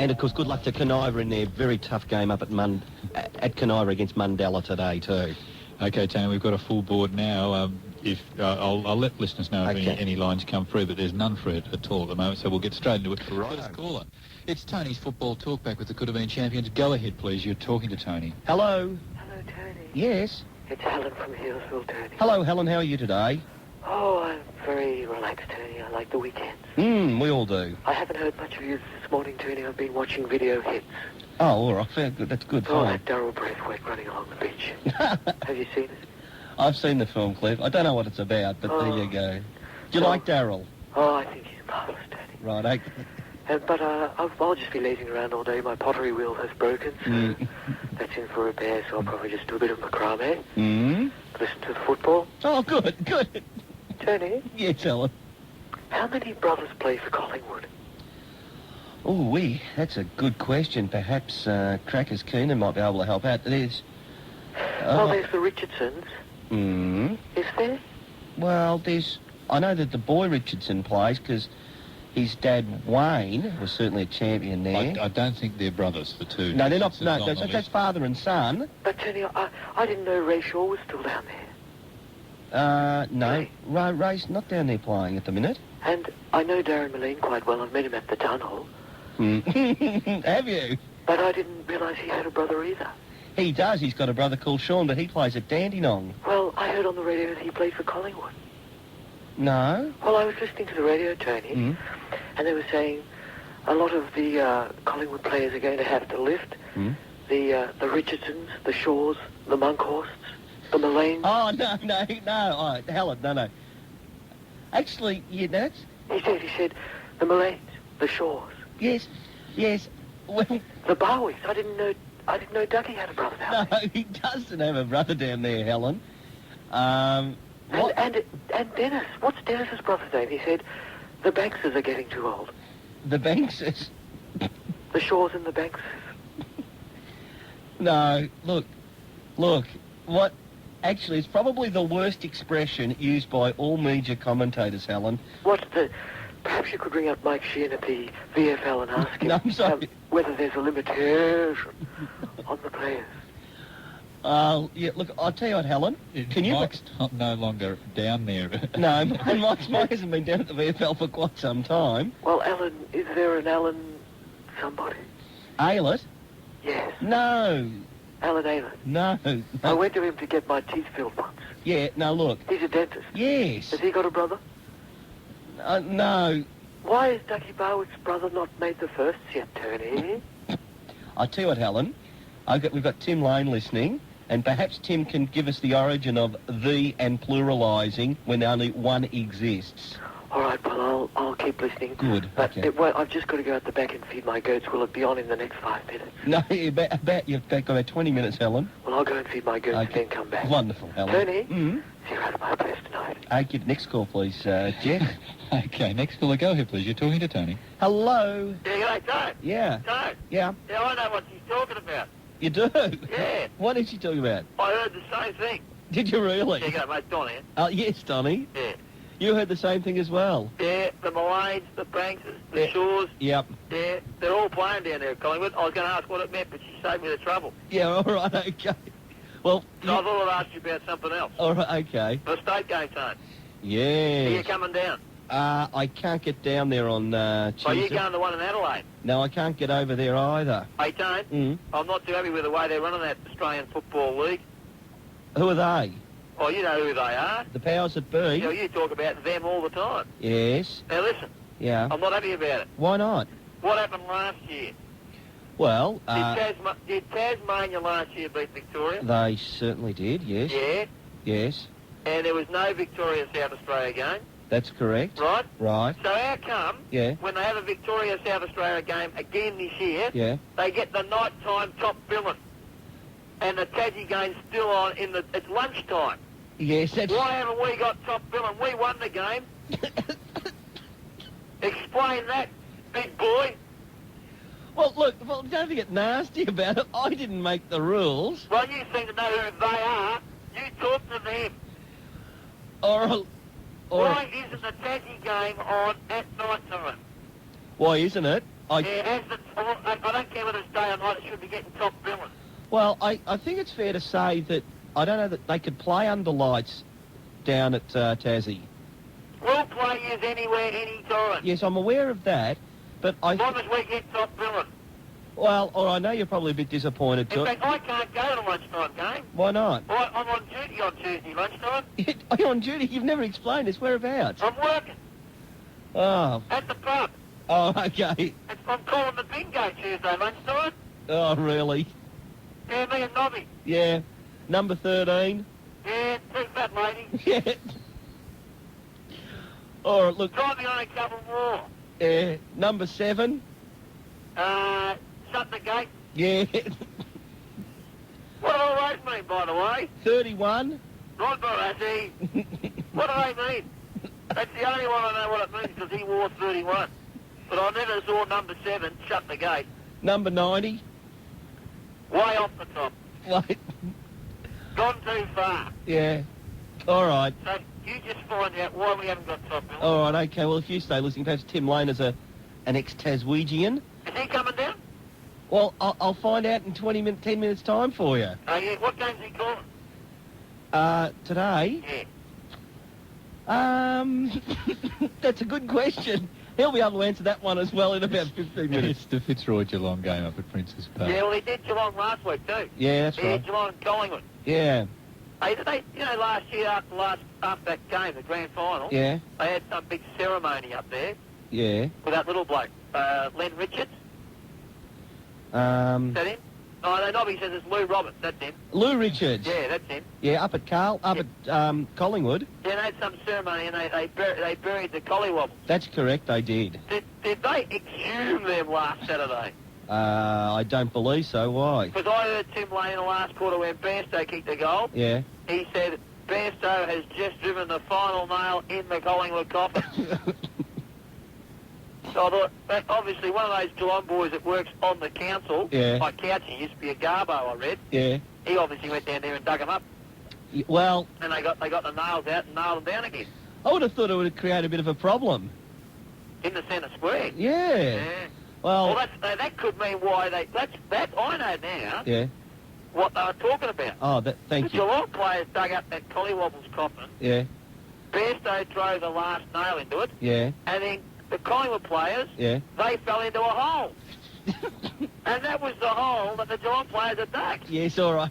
And, of course, good luck to Caniva in their very tough game up at Caniva against Mundella today, too. OK, Tony, we've got a full board now. I'll let listeners know if any lines come through, but there's none for it at all at the moment, so we'll get straight into it. Right. First caller. It's Tony's football talkback with the Coodabeen Champions. Go ahead, please. You're talking to Tony. Hello. Hello, Tony. Yes. It's Helen from Hillsville, Tony. Hello, Helen. How are you today? Oh, I'm very relaxed, Tony. I like the weekends. We all do. I haven't heard much of you this morning, Tony. I've been watching video hits. Oh, all right. Fair, good. That's good. Oh, Fine. that Darryl Braithwaite running along the beach. Have you seen it? I've seen the film clip. I don't know what it's about, but there you go. Do you like Darryl? Oh, I think he's marvellous, Tony. Right. But I'll just be lazing around all day. My pottery wheel has broken, so that's in for repair, so I'll probably just do a bit of macrame. Listen to the football. Oh, good. Tony? Yes, Helen. How many brothers play for Collingwood? Oh, that's a good question. Perhaps Crackers Keenan might be able to help out. There's... Well, there's the Richardsons. Is there? Well, I know that the boy Richardson plays because his dad Wayne was certainly a champion there. I don't think they're brothers, the two. No, they're not. No, that's father and son. But Tony, I didn't know Ray Shaw was still down there. No, Ray's not down there playing at the minute. And I know Darren Moline quite well. I've met him at the town hall. Have you? But I didn't realise he had a brother either. He does. He's got a brother called Sean, but he plays at Dandenong. Well, I heard on the radio that he played for Collingwood. No. Well, I was listening to the radio, Tony, and they were saying a lot of the Collingwood players are going to have to lift. The Richardsons, the Shaws, the Monkhorsts, the Mullanes. Oh, no. Oh, Helen, no. Actually, He said the Mullanes, the Shaws. Yes. Well, the Bowies. I didn't know Ducky had a brother down there. No, he doesn't have a brother down there, Helen. And Dennis. What's Dennis's brother's name? He said the Bankses are getting too old. The Bankses? The Shaws and the Bankses. No, look. What? Actually, it's probably the worst expression used by all media commentators, Helen. Perhaps you could ring up Mike Sheehan at the VFL and ask him No, I'm sorry. Whether there's a limitation on the players. Yeah, look, I'll tell you what, Helen. Mike's no longer down there. No, Mike hasn't been down at the VFL for quite some time. Well, Alan, is there an Alan somebody? Aylett? Yes. No. Alan Aylett? No. I went to him to get my teeth filled once. Yeah, no, look. He's a dentist. Yes. Has he got a brother? No. Why has Ducky Barwick's brother not made the firsts yet, Tony? I'll tell you what, Helen. We've got Tim Lane listening, and perhaps Tim can give us the origin of the and pluralising when only one exists. All right, well, I'll keep listening. Good, But okay. I've just got to go out the back and feed my goats. Will it be on in the next 5 minutes? No, you've got about 20 minutes, Helen. Well, I'll go and feed my goats and then come back. Wonderful, Helen. Tony? See you out of my place tonight. Okay, next call, please, Jeff. OK, next caller, go ahead, please. You're talking to Tony. Hello. Yeah, Tone. Yeah. Tone. Yeah. Yeah, I know what she's talking about. You do? Yeah. What is she talking about? I heard the same thing. Did you really? Yeah, go, mate, Don here. Oh, yes, Donny. Yeah. You heard the same thing as well? Yeah, the Mullanes, the Bankses, the Shaws. Yep. Yeah, they're all playing down there at Collingwood. I was going to ask what it meant, but she saved me the trouble. Yeah, all right, okay. Well... So I thought I'd ask you about something else. All right, okay. The state game, Tone. Yes. Are you coming down? I can't get down there on Tuesday. Are you going to the one in Adelaide? No, I can't get over there either. Hey, Tone, I'm not too happy with the way they're running that Australian Football League. Who are they? Oh, you know who they are. The powers that be? You know, you talk about them all the time. Yes. Now, listen. Yeah. I'm not happy about it. Why not? What happened last year? Well, Did Tasmania last year beat Victoria? They certainly did, yes. Yeah. Yes. And there was no Victoria-South Australia game. That's correct. Right? Right. So how come, when they have a Victoria-South Australia game again this year, they get the night-time top billing? And the Tassie game's still on it's lunchtime. Yes, that's... Why haven't we got top billing? We won the game. Explain that, big boy. Well, look, don't get nasty about it. I didn't make the rules. Well, you seem to know who they are. You talk to them. Why isn't the Tassie game on at night time? Why isn't it? As the night should be getting top billing. Well, I think it's fair to say that I don't know that they could play under lights down at Tassie. We'll play yous anywhere, anytime. Yes, I'm aware of that, but As long as we get top billing. Well, or I know you're probably a bit disappointed too. In fact, I can't go to the lunchtime game. Why not? I'm on duty on Tuesday lunchtime. Are you on duty? You've never explained this. Whereabouts? I'm working. Oh. At the pub. Oh, okay. I'm calling the bingo Tuesday lunchtime. Oh, really? Yeah, me and Nobby. Yeah. Number 13. Yeah, two fat ladies. Yeah. All right, look. Try me on a couple more. Yeah. Number 7. Shut the gate. Yeah. What do all those mean, by the way? 31. Rod Barassi. What do they mean? That's the only one I know what it means because he wore 31. But I never saw number 7, shut the gate. Number 90. Way off the top. Wait. Gone too far. Yeah. All right. So you just find out why we haven't got top billing. All right, okay. Well, if you stay listening, perhaps Tim Lane is an ex-Taswegian. Is he coming down? Well, I'll find out in 10 minutes' time for you. Oh, yeah. What game's he calling? Today? Yeah. That's a good question. He'll be able to answer that one as well in about 15 minutes. It's the Fitzroy Geelong game up at Princess Park. Yeah, well, he did Geelong last week, too. Yeah, that's right. Geelong and Collingwood. Yeah. Hey, last year after that game, the grand final, Yeah. they had some big ceremony up there Yeah. with that little bloke, Len Richards. Is Um, that him? Oh, Nobby says it's Lou Roberts. That's him. Lou Richards. Yeah, that's him. Yeah, up at Collingwood. Yeah, they had some ceremony and they buried the collywobble. That's correct, they did. Did they exhume them last Saturday? I don't believe so. Why? Because I heard Tim Lane in the last quarter when Bairstow kicked the goal. Yeah. He said Bairstow has just driven the final nail in the Collingwood coffin. So I thought, obviously one of those Geelong boys that works on the council, Yeah. like Couchy, used to be a Garbo, I read. Yeah. He obviously went down there and dug them up. Well, And they got the nails out and nailed them down again. I would have thought it would create a bit of a problem. In the centre square. Yeah. Yeah. Well, Well, that could mean why they... That I know now yeah. what they were talking about. Oh, thank The you. Geelong players dug up that Collywobble's coffin. Yeah. Bairstow drove the last nail into it. Yeah. And then the Collingwood players, Yeah. they fell into a hole. And that was the hole that the Geelong players had dug. Yes, all right.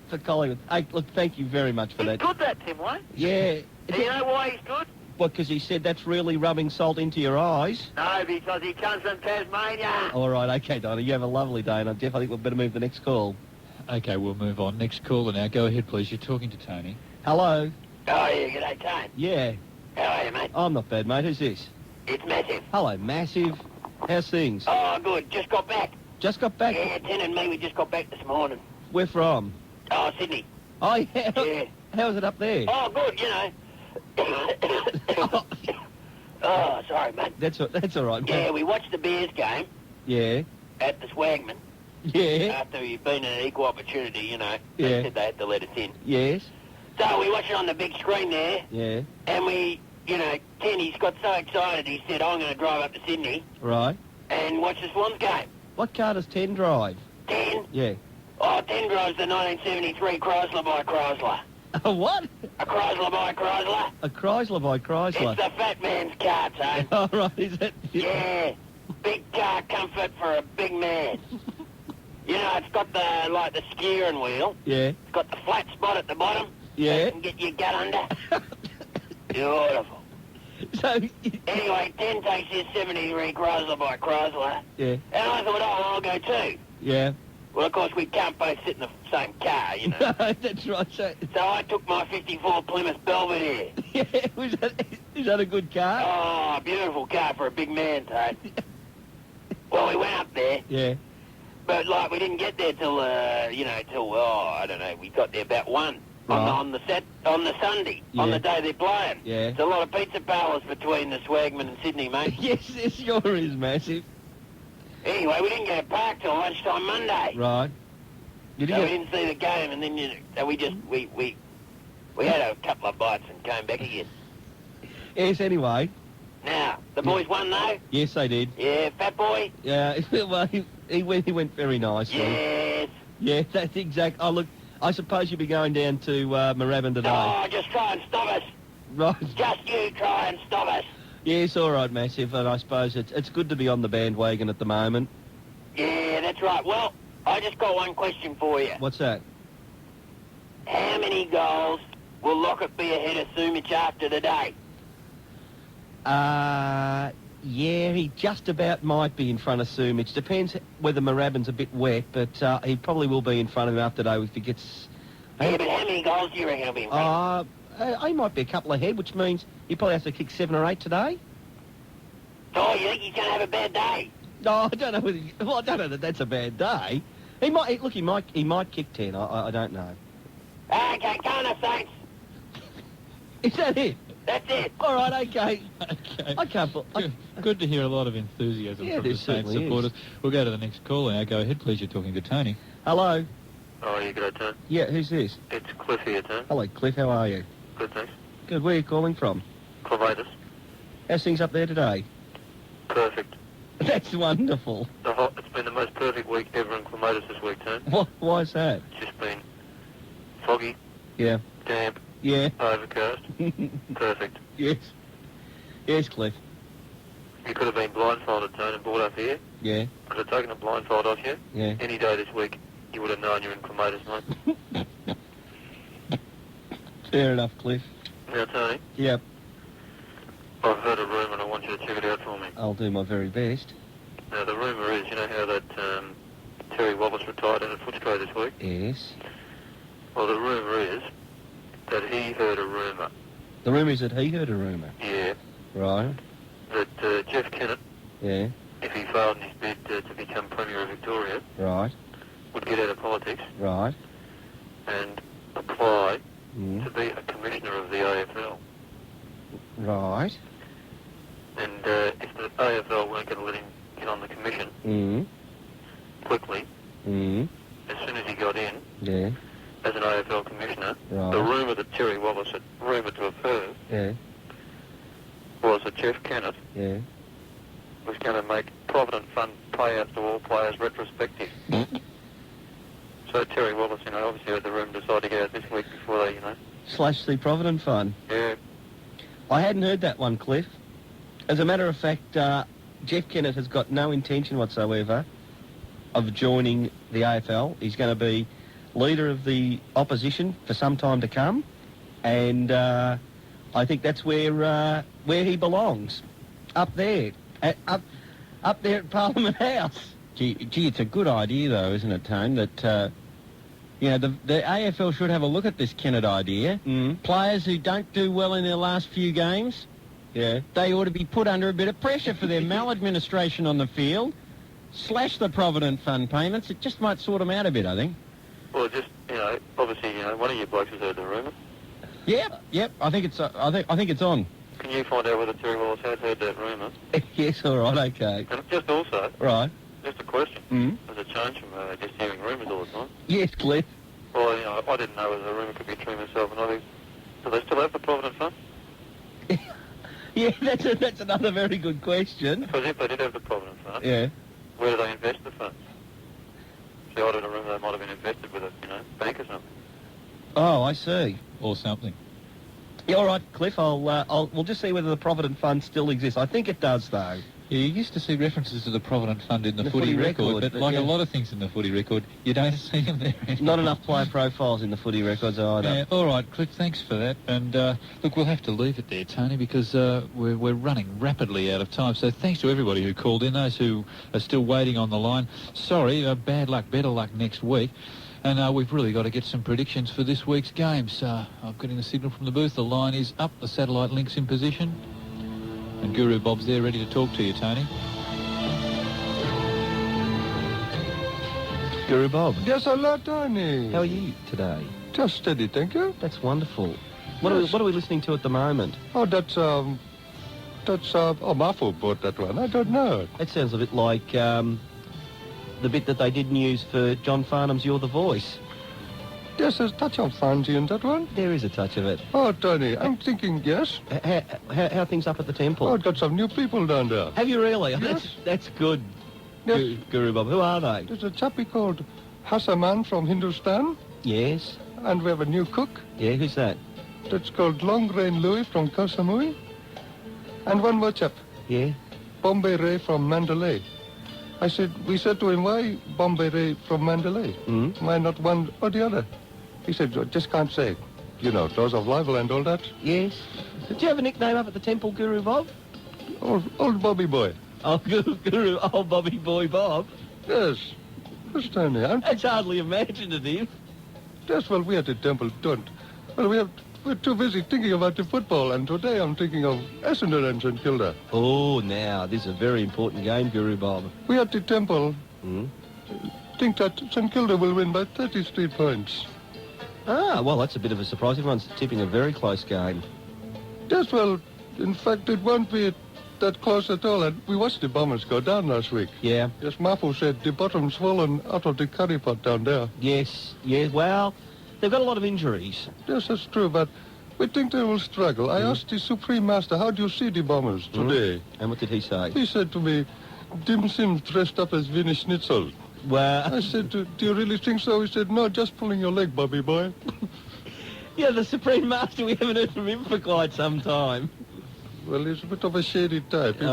For Collingwood. Hey, look, thank you very much for He's that. good, that Tim Lane. Yeah. Do you know why he's good? What, because he said that's really rubbing salt into your eyes? No, because he comes from Tasmania. All right, okay, Donna. You have a lovely day, and Jeff, I think we'd better move to the next call. Okay, we'll move on. Next caller now. Go ahead, please. You're talking to Tony. Hello. Oh, yeah, g'day, Tone. Yeah. How are you, mate? I'm not bad, mate. Who's this? It's Massive. Hello, Massive. How's things? Oh, good. Just got back. Just got back? Yeah, Tin and me, we just got back this morning. Where from? Oh, Sydney. Oh, yeah. Yeah. How's it up there? Oh, good, you know. Oh, sorry, mate. That's all right, mate. Yeah, we watched the Bears game Yeah. at the Swagman Yeah. after we'd been an equal opportunity, you know. They Yeah. said they had to let us in. Yes. So we watched it on the big screen there, Yeah. and we, you know, Kenny's got so excited, he said, I'm going to drive up to Sydney Right. and watch the Swans game. What car does 10 drive? 10? Yeah. Oh, 10 drives the 1973 Chrysler by Chrysler. A what? A Chrysler by Chrysler? A Chrysler by Chrysler. It's the fat man's car, Tone. All right, is it? Yeah, big car comfort for a big man. You know, it's got the steering wheel. Yeah. It's got the flat spot at the bottom. Yeah. So you can get your gut under. Beautiful. So, Anyway, 10 takes his 73 Chrysler by Chrysler. yeah. And I thought, oh, I'll go too. Yeah. Well, of course, we can't both sit in the same car, you know. That's right. So, So I took my 54 Plymouth Belvedere. yeah, is that a good car? Oh, beautiful car for a big man, Toad. Well, we went up there, Yeah. but, like, we didn't get there till, I don't know, we got there about 1 Right. on the Sunday, on Yeah. the day they're playing. Yeah. There's a lot of pizza parlours between the Swagman and Sydney, mate. Yes, it sure is, Massive. Anyway, we didn't get back till lunchtime Monday. Right. Did So we you didn't see the game, and then we had a couple of bites and came back again. Yes, anyway. Now, the boys won, though? Yes, they did. Yeah, fat boy? Yeah, well, he went very nicely. Yes. Yeah, that's exact. Oh, look, I suppose you'll be going down to Moorabbin today. Oh, just try and stop us. Right. Just you try and stop us. Yes, all right, Massive, and I suppose it's good to be on the bandwagon at the moment. Yeah, that's right. Well, I just got one question for you. What's that? How many goals will Lockett be ahead of Sumich after today? Yeah, he just about might be in front of Sumich. Depends whether Moorabbin's a bit wet, but he probably will be in front of him after today if he gets... Yeah, but how many goals do you reckon he'll be in front of? He might be a couple ahead, which means he probably has to kick 7 or 8 today. Oh, you think he's going to have a bad day? No, I don't know whether... Well, I don't know that that's a bad day. He might... Look, he might kick 10. I don't know. Okay, go on, Saints. Is that it? That's it. All right, okay. Okay. I can't... Good to hear a lot of enthusiasm from the Saints supporters. We'll go to the next caller now. Go ahead, please. You're talking to Tony. Hello. Oh, you good, Tony? Yeah, who's this? It's Cliff here, Tony. Hello, Cliff. How are you? Good, thanks. Good. Where are you calling from? Clevatus. How's things up there today? Perfect. That's wonderful. It's been the most perfect week ever in Clevatus this week, Tony. Why is that? It's just been foggy, Yeah. damp, Yeah. overcast. Perfect. Yes. Yes, Cliff. You could have been blindfolded, Tony, and brought up here. Yeah. Could have taken a blindfold off you. Yeah. Any day this week, you would have known you're in Clevatus, mate. Fair enough, Cliff. Now, Tony, Yep. I've heard a rumour and I want you to check it out for me. I'll do my very best. Now, the rumour is, you know how that Terry Wallace retired in a Footscray this week? Yes. Well, the rumour is that he heard a rumour. The rumour is that he heard a rumour. Yeah. Right. That Jeff Kennett, Yeah. if he failed in his bid to become Premier of Victoria, Right. would get out of politics Right. and apply Mm. to be a commissioner of the AFL. Right. And if the AFL weren't going to let him get on the commission Mm. quickly, as soon as he got in Yeah. as an AFL commissioner, Right. the rumour that Terry Wallace had rumoured to have heard Yeah. was that Jeff Kennett Yeah. was going to make Provident Fund payouts to all players retrospective. So Terry Wallace, obviously heard the rumour, decided to get out this week before they, Slash the Provident Fund. Yeah. I hadn't heard that one, Cliff. As a matter of fact, Jeff Kennett has got no intention whatsoever of joining the AFL. He's going to be leader of the opposition for some time to come, and I think that's where he belongs, up there, up there at Parliament House. Gee, it's a good idea, though, isn't it, Tone, that, the AFL should have a look at this Kennett idea. Mm. Players who don't do well in their last few games, they ought to be put under a bit of pressure for their maladministration on the field. Slash the Provident Fund payments. It just might sort them out a bit, I think. Well, just, obviously, one of you blokes has heard the rumour. Yep. I think it's on. Can you find out whether Terry Wallace has heard that rumour? Yes, all right, okay. And just also, Right. just a question. Mm. There's a change from just hearing rumours all the time. Yes, Cliff. Well, I didn't know whether the rumour could be true myself, and I think, do they still have the Provident Fund? Yeah, that's another very good question. Because if they did have the Provident Fund, Yeah. where do they invest the funds? See, I did a rumour they might have been invested with a, bank or something. Oh, I see. Or something. Yeah, all right, Cliff. We'll just see whether the Provident Fund still exists. I think it does, though. Yeah, you used to see references to the Provident Fund in the footy record, but like a lot of things in the footy record, you don't see them there anymore. Not enough player profiles in the footy records either. Yeah, all right, Cliff, thanks for that. And look, we'll have to leave it there, Tony, because we're running rapidly out of time. So thanks to everybody who called in, those who are still waiting on the line. Sorry, bad luck, better luck next week. And we've really got to get some predictions for this week's games. I'm getting a signal from the booth. The line is up. The satellite link's in position. And Guru Bob's there ready to talk to you, Tony. Guru Bob. Yes, hello, Tony. How are you today? Just steady, thank you. That's wonderful. What Yes. are we listening to at the moment? Oh, that's my football, that one. I don't know. That sounds a bit like the bit that they didn't use for John Farnham's You're the Voice. There's a touch of fancy in that one. There is a touch of it. Oh, Tony, I'm thinking, yes. How are things up at the temple? Oh, I've got some new people down there. Have you really? Yes. That's good, Yes. Guru Bob. Who are they? There's a chappie called Hassaman from Hindustan, Yes. and we have a new cook. Yeah, who's that? That's called Long Grain Louis from Koh Samui. And one more chap, Yeah. Bombay Ray from Mandalay. We said to him, why Bombay Ray from Mandalay? Why not one or the other? He said, just can't say. You know, laws of libel and all that. Yes. Did you have a nickname up at the temple, Guru Bob? Old Bobby Boy. Oh, Guru, old Bobby Boy Bob. Yes. Yes, Tony. That's hardly imaginative. Yes, well, we at the temple don't. Well, we're too busy thinking about the football, and today I'm thinking of Essendon and St Kilda. Oh, now, this is a very important game, Guru Bob. We at the temple think that St Kilda will win by 33 points. Ah, well, that's a bit of a surprise. Everyone's tipping a very close game. Yes, well, in fact, it won't be that close at all. And we watched the Bombers go down last week. Yeah. Yes, Mafu said the bottom's swollen out of the curry pot down there. Yes, well, they've got a lot of injuries. Yes, that's true, but we think they will struggle. I asked the Supreme Master, how do you see the Bombers today? And what did he say? He said to me, Dim Sims dressed up as Wiener Schnitzel. Well, I said, do you really think so? He said, no, just pulling your leg, Bobby boy. yeah, the Supreme Master, we haven't heard from him for quite some time. Well, he's a bit of a shady type. He's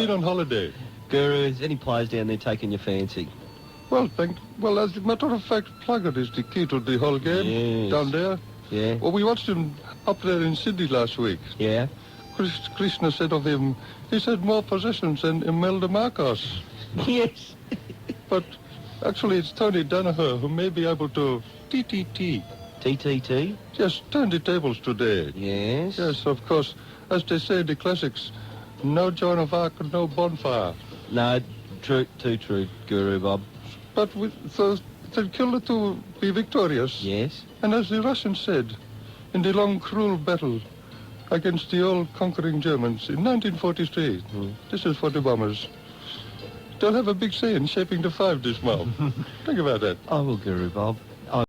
been on holiday. Guru, is any players down there taking your fancy? Well, as a matter of fact, Plugger is the key to the whole game down there. Yeah. Well, we watched him up there in Sydney last week. Yeah. Krishna said of him, he said more possessions than Imelda Marcos. Yes. But actually, it's Tony Danaher who may be able to TTT. TTT? Yes, turn the tables today. Yes. Yes, of course. As they say in the classics, no Joan of Arc, no bonfire. No, too true, Guru Bob. But so St Kilda to be victorious. Yes. And as the Russians said, in the long, cruel battle against the all-conquering Germans in 1943, this is for the Bombers. They'll have a big say in shaping the five this month. Think about that. I will, Guru Bob.